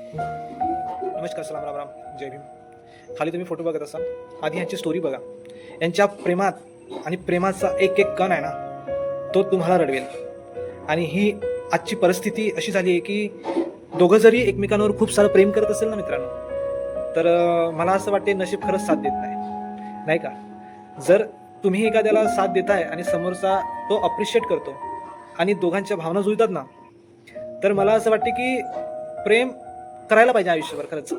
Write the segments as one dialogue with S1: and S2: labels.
S1: नमस्कार, सलाम, राम राम, जय भीम. खाली तुम्ही फोटो बघत असाल, आधी यांची स्टोरी बघा. यांच्या प्रेमात आणि प्रेमाचा एक एक कण आहे ना, तो तुम्हाला रडवेल. आणि ही आजची परिस्थिती अशी झाली आहे की दोघं जरी एकमेकांवर खूप सारं प्रेम करत असेल ना मित्रांनो, तर मला असं वाटते नशीब खरंच साथ देत नाही का. जर तुम्ही एखाद्याला साथ देताय आणि समोरचा तो अप्रिशिएट करतो आणि दोघांच्या भावना जुळतात ना, तर मला असं वाटते की प्रेम करायला पाहिजे आयुष्यभर खरंच.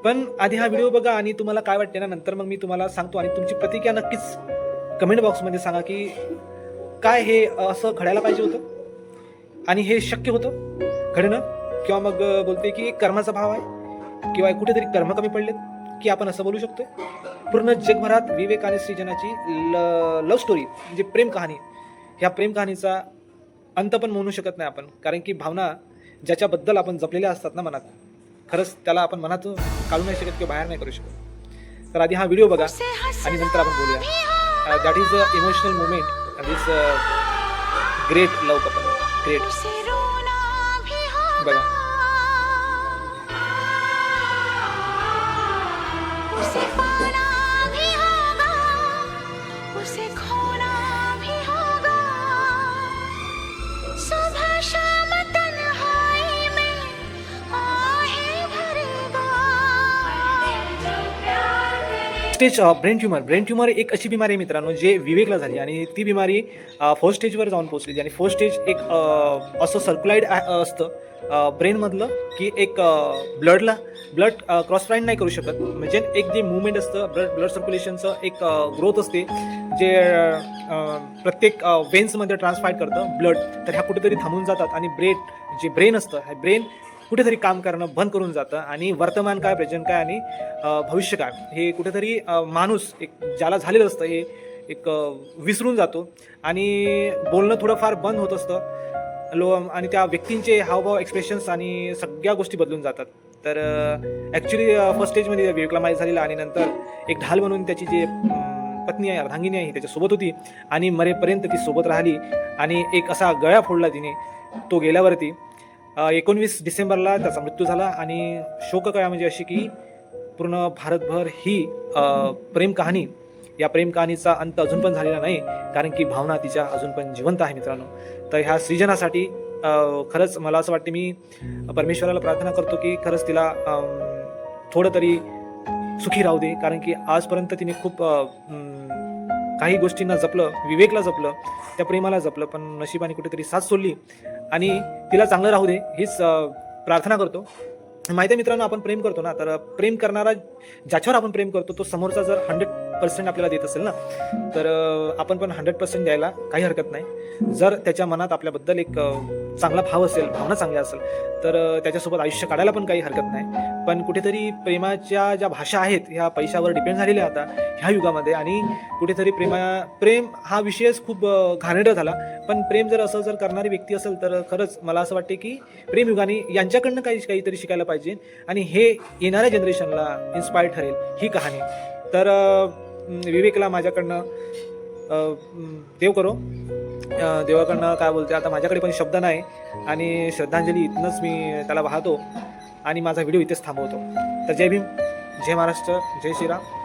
S1: पण आधी हा व्हिडिओ बघा आणि तुम्हाला काय वाटते ना, नंतर मग मी तुम्हाला सांगतो. आणि तुमची प्रतिक्रिया नक्कीच कमेंट बॉक्समध्ये सांगा की काय हे असं घडायला पाहिजे होतं आणि हे शक्य होतं घडणं, किंवा मग बोलते की कर्माचा भाव आहे किंवा कुठेतरी कर्म कमी पडलेत की आपण असं बोलू शकतो. पूर्ण जगभरात विवेक आणि सृजनाची लव्ह स्टोरी म्हणजे प्रेम कहाणी, ह्या प्रेम कहाणीचा अंत पण म्हणू शकत नाही आपण. कारण की भावना ज्याच्याबद्दल आपण जपलेल्या असतात ना मनात, खरंच त्याला आपण मनातून काढू नाही शकत किंवा बाहेर नाही करू शकत. तर आधी हा व्हिडिओ बघा आणि नंतर आपण बोलूया. That is a emotional movement this great love couple. Great बघा. स्टेज ब्रेन ट्युमर एक अशी बिमारी आहे मित्रांनो, जे विवेकला झाली आणि ती बिमारी फोर्थ स्टेजवर जाऊन पोहोचली. आणि फोर्थ स्टेज एक असं सर्क्युलाइड असतं ब्रेनमधलं की एक ब्लड क्रॉस नाही करू शकत. म्हणजे एक जे मुवमेंट असतं ब्लड सर्क्युलेशनचं एक ग्रोथ असते जे प्रत्येक वेन्समध्ये ट्रान्सफायर करतं ब्लड. तर ह्या कुठेतरी थांबून जातात आणि ब्रेन असतं, हे ब्रेन कुठेतरी काम करणं बंद करून जातं. आणि वर्तमान काय, प्रेझेंट काय आणि भविष्य काय हे कुठेतरी माणूस एक ज्याला झालेलं असतं हे एक विसरून जातो आणि बोलणं थोडंफार बंद होत असतं. आणि त्या व्यक्तींचे हावभाव, एक्सप्रेशन्स आणि सगळ्या गोष्टी बदलून जातात. तर ॲक्च्युली फर्स्ट स्टेजमध्ये विवेकला माहीत झालेलं. आणि नंतर एक ढाल म्हणून त्याची जी पत्नी आहे, अर्धांगिनी आहे, ही त्याच्यासोबत होती आणि मरेपर्यंत ती सोबत राहिली. आणि एक असा गळा फोडला तिने तो गेल्यावरती. 19 डिसेंबरला त्याचा मृत्यू झाला. आणि शोककळा म्हणजे अशी की पूर्ण भारतभर ही प्रेम कहाणी, या प्रेम कहाणीचा अंत अजून पण झालेला नाही, कारण की भावना तिच्या अजून पण जिवंत आहे मित्रांनो. तर ह्या सृजनासाठी खरंच मला असं वाटते, मी परमेश्वराला प्रार्थना करतो की खरंच तिला थोडं तरी सुखी राहू दे. कारण की आजपर्यंत तिने खूप काही गोष्टींना जपलं, विवेकला जपलं, त्या प्रेमाला जपलं, पण नशिबाने कुठेतरी साथ सोडली. आणि तिला चांगलं राहू दे हीच प्रार्थना करतो. माहिती आहे मित्रांनो, आपण प्रेम करतो ना, तर प्रेम करणारा ज्याच्यावर आपण प्रेम करतो तो समोरचा जर 100% आपल्याला देत असेल ना, तर आपण पण 100% द्यायला काही हरकत नाही. जर त्याच्या मनात आपल्याबद्दल एक चांगला भाव असेल, भावना चांगल्या असेल, तर त्याच्यासोबत आयुष्य काढायला पण काही हरकत नाही. पण कुठेतरी प्रेमाच्या ज्या भाषा आहेत ह्या पैशावर डिपेंड झालेल्या आता ह्या युगामध्ये. आणि कुठेतरी प्रेम हा विषयच खूप घाणेरडा झाला. पण प्रेम जर असं करणारी व्यक्ती असेल तर खरंच मला असं वाटते की प्रेमयुगाने यांच्याकडनं काहीतरी शिकायला पाहिजे आणि हे येणाऱ्या जनरेशनला इन्स्पायर ठरेल ही कहाणी. तर विवेकला माझ्याकडनं देव करो, देवाकडनं काय बोलते आता, माझ्याकडे पण शब्द नाही आणि श्रद्धांजली इथनंच मी त्याला वाहतो आणि माझा व्हिडिओ इथेच थांबवतो. तर जय भीम, जय महाराष्ट्र, जय श्रीराम.